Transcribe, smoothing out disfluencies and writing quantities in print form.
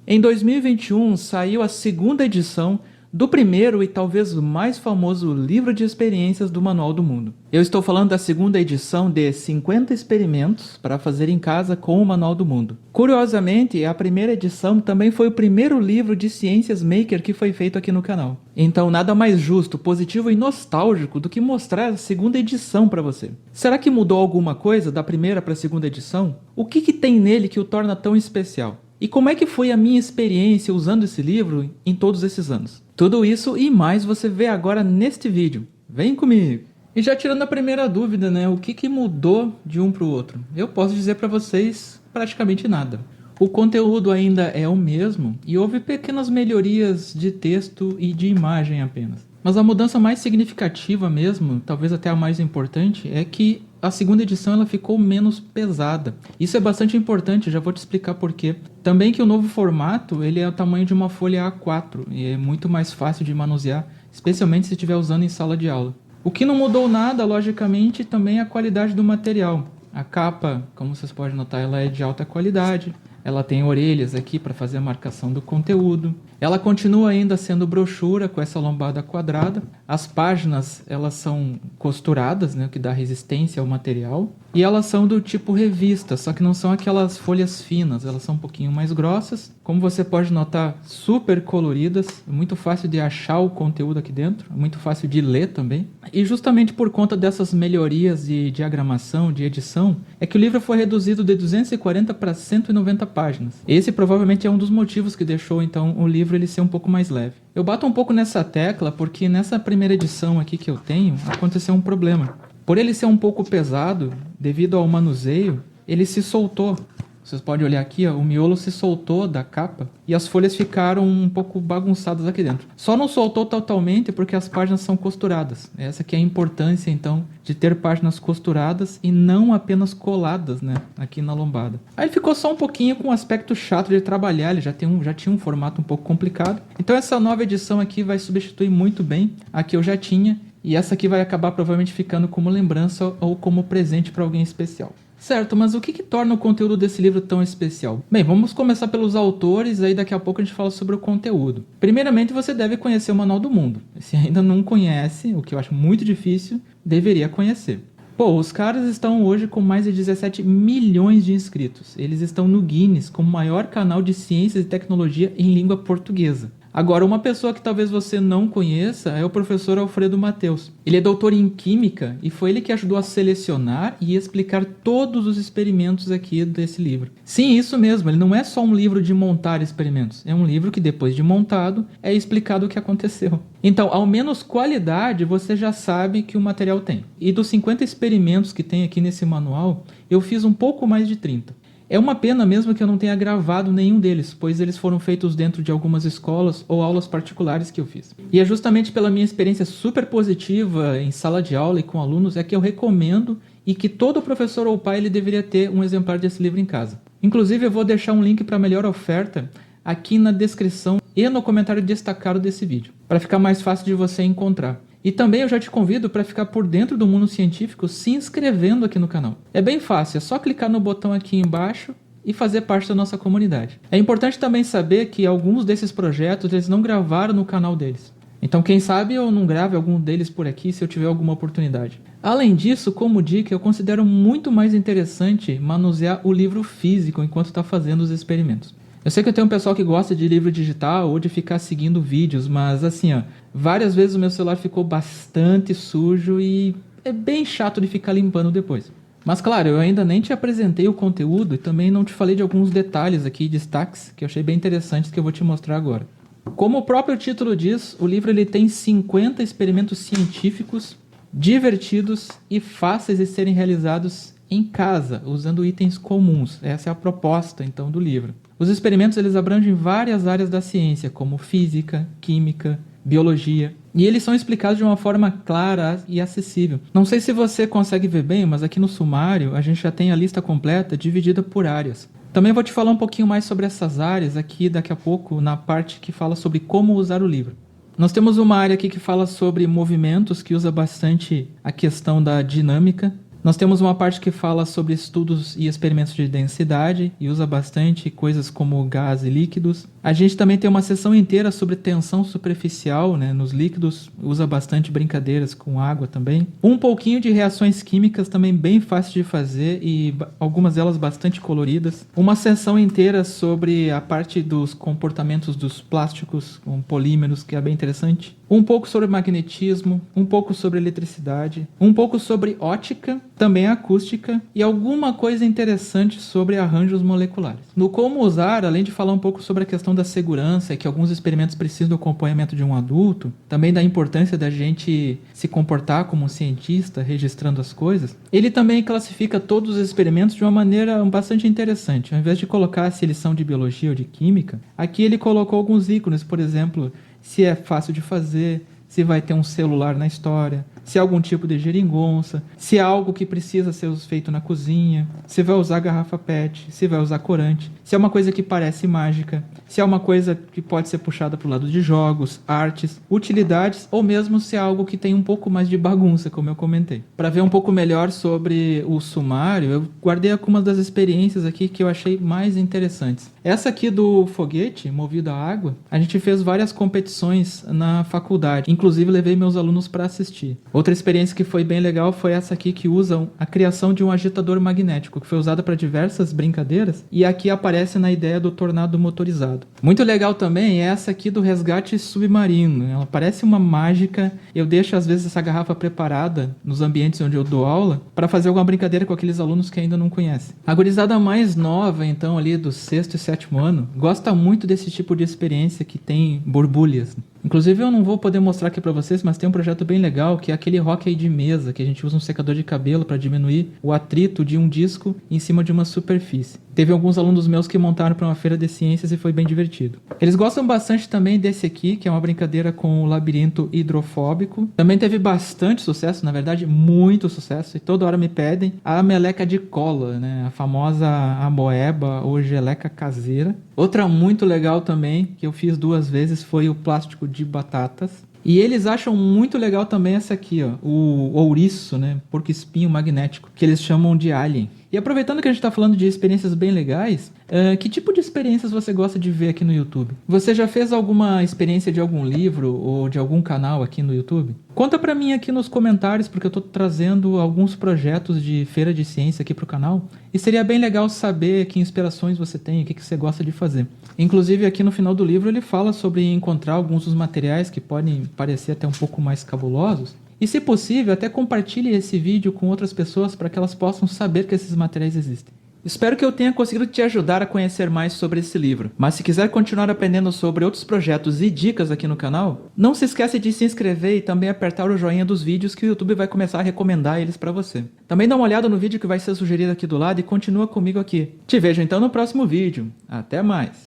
Em 2021 saiu a segunda edição do primeiro e talvez mais famoso livro de experiências do Manual do Mundo. Eu estou falando da segunda edição de 50 experimentos para fazer em casa com o Manual do Mundo. Curiosamente, a primeira edição também foi o primeiro livro de ciências maker que foi feito aqui no canal. Então nada mais justo, positivo e nostálgico do que mostrar a segunda edição para você. Será que mudou alguma coisa da primeira para a segunda edição? O que tem nele que o torna tão especial? E como é que foi a minha experiência usando esse livro em todos esses anos? Tudo isso e mais você vê agora neste vídeo. Vem comigo! E já tirando a primeira dúvida, né? O que mudou de um para o outro? Eu posso dizer para vocês praticamente nada. O conteúdo ainda é o mesmo e houve pequenas melhorias de texto e de imagem apenas. Mas a mudança mais significativa mesmo, talvez até a mais importante, é que a segunda edição ela ficou menos pesada. Isso é bastante importante, já vou te explicar por quê. Também que o novo formato ele é o tamanho de uma folha A4 e é muito mais fácil de manusear, especialmente se estiver usando em sala de aula. O que não mudou nada, logicamente, também é a qualidade do material. A capa, como vocês podem notar, ela é de alta qualidade. Ela tem orelhas aqui para fazer a marcação do conteúdo. Ela continua ainda sendo brochura com essa lombada quadrada. As páginas elas são costuradas, né, o que dá resistência ao material. E elas são do tipo revista, só que não são aquelas folhas finas, elas são um pouquinho mais grossas. Como você pode notar, super coloridas, é muito fácil de achar o conteúdo aqui dentro, é muito fácil de ler também. E justamente por conta dessas melhorias de diagramação, de edição, é que o livro foi reduzido de 240 para 190 páginas. Esse provavelmente é um dos motivos que deixou então o livro ele ser um pouco mais leve. Eu bato um pouco nessa tecla porque nessa primeira edição aqui que eu tenho, aconteceu um problema. Por ele ser um pouco pesado, devido ao manuseio, ele se soltou. Vocês podem olhar aqui, ó, o miolo se soltou da capa e as folhas ficaram um pouco bagunçadas aqui dentro. Só não soltou totalmente porque as páginas são costuradas. Essa que é a importância, então, de ter páginas costuradas e não apenas coladas, né, aqui na lombada. Aí ele ficou só um pouquinho com um aspecto chato de trabalhar, ele já tinha um formato um pouco complicado. Então essa nova edição aqui vai substituir muito bem a que eu já tinha e essa aqui vai acabar provavelmente ficando como lembrança ou como presente para alguém especial. Certo, mas o que torna o conteúdo desse livro tão especial? Bem, vamos começar pelos autores, aí daqui a pouco a gente fala sobre o conteúdo. Primeiramente, você deve conhecer o Manual do Mundo. Se ainda não conhece, o que eu acho muito difícil, deveria conhecer. Pô, os caras estão hoje com mais de 17 milhões de inscritos. Eles estão no Guinness como o maior canal de ciências e tecnologia em língua portuguesa. Agora, uma pessoa que talvez você não conheça é o professor Alfredo Matheus. Ele é doutor em Química e foi ele que ajudou a selecionar e explicar todos os experimentos aqui desse livro. Sim, isso mesmo, ele não é só um livro de montar experimentos, é um livro que depois de montado é explicado o que aconteceu. Então, ao menos qualidade você já sabe que o material tem. E dos 50 experimentos que tem aqui nesse manual, eu fiz um pouco mais de 30. É uma pena mesmo que eu não tenha gravado nenhum deles, pois eles foram feitos dentro de algumas escolas ou aulas particulares que eu fiz. E é justamente pela minha experiência super positiva em sala de aula e com alunos é que eu recomendo e que todo professor ou pai ele deveria ter um exemplar desse livro em casa. Inclusive eu vou deixar um link para a melhor oferta aqui na descrição e no comentário destacado desse vídeo, para ficar mais fácil de você encontrar. E também eu já te convido para ficar por dentro do mundo científico se inscrevendo aqui no canal. É bem fácil, é só clicar no botão aqui embaixo e fazer parte da nossa comunidade. É importante também saber que alguns desses projetos eles não gravaram no canal deles. Então quem sabe eu não grave algum deles por aqui se eu tiver alguma oportunidade. Além disso, como dica, eu considero muito mais interessante manusear o livro físico enquanto está fazendo os experimentos. Eu sei que eu tenho um pessoal que gosta de livro digital ou de ficar seguindo vídeos, mas assim, ó, várias vezes o meu celular ficou bastante sujo e é bem chato de ficar limpando depois. Mas claro, eu ainda nem te apresentei o conteúdo e também não te falei de alguns detalhes aqui, destaques, que eu achei bem interessantes que eu vou te mostrar agora. Como o próprio título diz, o livro ele tem 50 experimentos científicos divertidos e fáceis de serem realizados em casa, usando itens comuns. Essa é a proposta, então, do livro. Os experimentos eles abrangem várias áreas da ciência, como física, química, biologia, e eles são explicados de uma forma clara e acessível. Não sei se você consegue ver bem, mas aqui no sumário a gente já tem a lista completa dividida por áreas. Também vou te falar um pouquinho mais sobre essas áreas aqui daqui a pouco, na parte que fala sobre como usar o livro. Nós temos uma área aqui que fala sobre movimentos, que usa bastante a questão da dinâmica. Nós temos uma parte que fala sobre estudos e experimentos de densidade e usa bastante coisas como gás e líquidos. A gente também tem uma seção inteira sobre tensão superficial, né, nos líquidos, usa bastante brincadeiras com água também. Um pouquinho de reações químicas também bem fácil de fazer e algumas delas bastante coloridas. Uma seção inteira sobre a parte dos comportamentos dos plásticos com polímeros, que é bem interessante. Um pouco sobre magnetismo, um pouco sobre eletricidade, um pouco sobre ótica, também acústica e alguma coisa interessante sobre arranjos moleculares. No como usar, além de falar um pouco sobre a questão da segurança e que alguns experimentos precisam do acompanhamento de um adulto, também da importância da gente se comportar como um cientista, registrando as coisas, ele também classifica todos os experimentos de uma maneira bastante interessante. Ao invés de colocar se eles são de biologia ou de química, aqui ele colocou alguns ícones, por exemplo, se é fácil de fazer, se vai ter um celular na história, se é algum tipo de geringonça, se é algo que precisa ser feito na cozinha, se vai usar garrafa PET, se vai usar corante, se é uma coisa que parece mágica, se é uma coisa que pode ser puxada para o lado de jogos, artes, utilidades, ou mesmo se é algo que tem um pouco mais de bagunça, como eu comentei. Para ver um pouco melhor sobre o sumário, eu guardei algumas das experiências aqui que eu achei mais interessantes. Essa aqui do foguete, movido a água, a gente fez várias competições na faculdade, inclusive levei meus alunos para assistir. Outra experiência que foi bem legal foi essa aqui que usam a criação de um agitador magnético, que foi usada para diversas brincadeiras, e aqui aparece na ideia do tornado motorizado. Muito legal também é essa aqui do resgate submarino. Ela parece uma mágica. Eu deixo às vezes essa garrafa preparada nos ambientes onde eu dou aula para fazer alguma brincadeira com aqueles alunos que ainda não conhecem. A gurizada mais nova, então, ali do 6º e 7º ano, gosta muito desse tipo de experiência que tem borbulhas. Inclusive eu não vou poder mostrar aqui para vocês, mas tem um projeto bem legal que é aquele hóquei de mesa, que a gente usa um secador de cabelo para diminuir o atrito de um disco em cima de uma superfície. Teve alguns alunos meus que montaram para uma feira de ciências e foi bem divertido. Eles gostam bastante também desse aqui, que é uma brincadeira com o labirinto hidrofóbico. Também teve bastante sucesso, na verdade, muito sucesso, e toda hora me pedem a meleca de cola, né? A famosa amoeba ou geleca caseira. Outra muito legal também, que eu fiz 2 vezes, foi o plástico de batatas. E eles acham muito legal também essa aqui, ó, o ouriço, né, porco-espinho magnético, que eles chamam de alien. E aproveitando que a gente está falando de experiências bem legais, que tipo de experiências você gosta de ver aqui no YouTube? Você já fez alguma experiência de algum livro ou de algum canal aqui no YouTube? Conta pra mim aqui nos comentários, porque eu tô trazendo alguns projetos de feira de ciência aqui pro canal. E seria bem legal saber que inspirações você tem, o que você gosta de fazer. Inclusive aqui no final do livro ele fala sobre encontrar alguns dos materiais que podem parecer até um pouco mais cabulosos. E se possível, até compartilhe esse vídeo com outras pessoas para que elas possam saber que esses materiais existem. Espero que eu tenha conseguido te ajudar a conhecer mais sobre esse livro. Mas se quiser continuar aprendendo sobre outros projetos e dicas aqui no canal, não se esqueça de se inscrever e também apertar o joinha dos vídeos que o YouTube vai começar a recomendar eles para você. Também dá uma olhada no vídeo que vai ser sugerido aqui do lado e continua comigo aqui. Te vejo então no próximo vídeo. Até mais!